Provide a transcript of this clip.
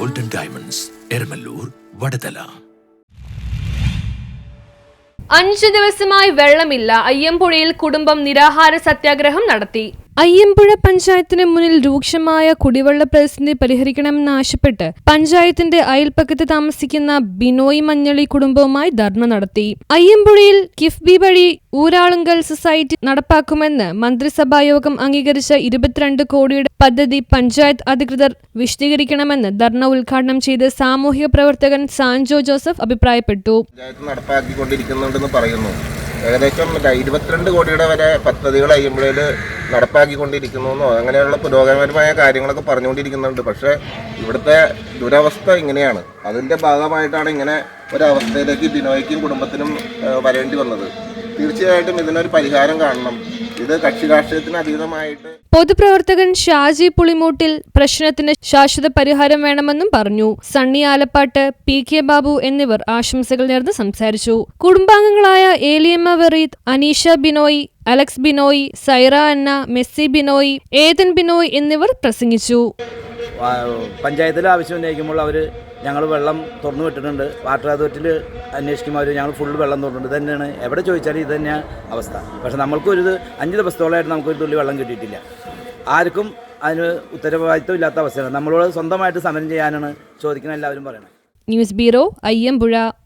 Golden diamonds, Eramallur, Vadathala. 5 ദിവസമായി വെള്ളമില്ല. അയ്യമ്പുഴയിൽ കുടുംബം നിരാഹാര സത്യാഗ്രഹം നടത്തി. അയ്യമ്പുഴ പഞ്ചായത്തിന് മുന്നിൽ രൂക്ഷമായ കുടിവെള്ള പ്രതിസന്ധി പരിഹരിക്കണമെന്നാവശ്യപ്പെട്ട് പഞ്ചായത്തിന്റെ അയൽപ്പക്കത്ത് താമസിക്കുന്ന ബിനോയ് മഞ്ഞളി കുടുംബവുമായി ധർണ നടത്തി. അയ്യമ്പുഴയിൽ കിഫ്ബി വഴി ഊരാളുങ്കൽ സൊസൈറ്റി നടപ്പാക്കുമെന്ന് മന്ത്രിസഭായോഗം അംഗീകരിച്ച 22 കോടിയുടെ പദ്ധതി പഞ്ചായത്ത് അധികൃതർ വിശദീകരിക്കണമെന്ന് ധർണ ഉദ്ഘാടനം ചെയ്ത് സാമൂഹിക പ്രവർത്തകൻ സാൻജോ ജോസഫ് അഭിപ്രായപ്പെട്ടു. നടപ്പാക്കിക്കൊണ്ടിരിക്കുന്നുണ്ടെന്ന് പറയുന്നു. ഏകദേശം 22 കോടിയുടെ വരെ പദ്ധതികൾ അയ്യമ്പുഴയിൽ നടപ്പാക്കിക്കൊണ്ടിരിക്കുന്നു. അങ്ങനെയുള്ള പുരോഗമനപരമായ കാര്യങ്ങളൊക്കെ പറഞ്ഞുകൊണ്ടിരിക്കുന്നുണ്ട്. പക്ഷേ ഇവിടുത്തെ ദുരവസ്ഥ ഇങ്ങനെയാണ്. അതിൻ്റെ ഭാഗമായിട്ടാണ് ഇങ്ങനെ ഒരവസ്ഥയിലേക്ക് ബിനോയ്ക്കും കുടുംബത്തിനും വരേണ്ടി വന്നത്. തീർച്ചയായിട്ടും ഇതിനൊരു പരിഹാരം കാണണം. ഇത് കക്ഷി രാഷ്ട്രീയത്തിന് അതീതമായിട്ട് പൊതുപ്രവർത്തകൻ ഷാജി പുളിമൂട്ടിൽ പ്രശ്നത്തിന് ശാശ്വത പരിഹാരം വേണമെന്നും പറഞ്ഞു. സണ്ണി ആലപ്പാട്ട്, PK ബാബു എന്നിവർ ആശംസകൾ നേർന്ന് സംസാരിച്ചു. കുടുംബാംഗങ്ങളായ ഏലിയമ്മ വെറീത്, അനീഷ ബിനോയ്, അലക്സ് ബിനോയ്, സൈറ അന്ന, മെസ്സി ബിനോയ്, ഏതൻ ബിനോയ് എന്നിവർ പ്രസംഗിച്ചു. പഞ്ചായത്തിൽ ആവശ്യം ഉന്നയിക്കുമ്പോൾ അവർ ഞങ്ങൾ വെള്ളം തുറന്നു വിട്ടിട്ടുണ്ട്. വാട്ടർ അതോറിറ്റിയിൽ അന്വേഷിക്കുമ്പോൾ ഞങ്ങൾ ഫുള്ള് വെള്ളം തുറന്നിട്ടുണ്ട്. ഇത് തന്നെയാണ് എവിടെ ചോദിച്ചാലും ഇത് തന്നെയാണ് അവസ്ഥ. പക്ഷേ നമ്മൾക്കൊരു 5 ദിവസത്തോളമായിട്ട് നമുക്കൊരു തുള്ളി വെള്ളം കിട്ടിയിട്ടില്ല. ആർക്കും അതിന് ഉത്തരവാദിത്വം ഇല്ലാത്ത അവസ്ഥയാണ്. നമ്മളോട് സ്വന്തമായിട്ട് സമരം ചെയ്യാനാണ് ചോദിക്കുന്ന എല്ലാവരും പറയുന്നത്. News bureau, Ayyampuzha.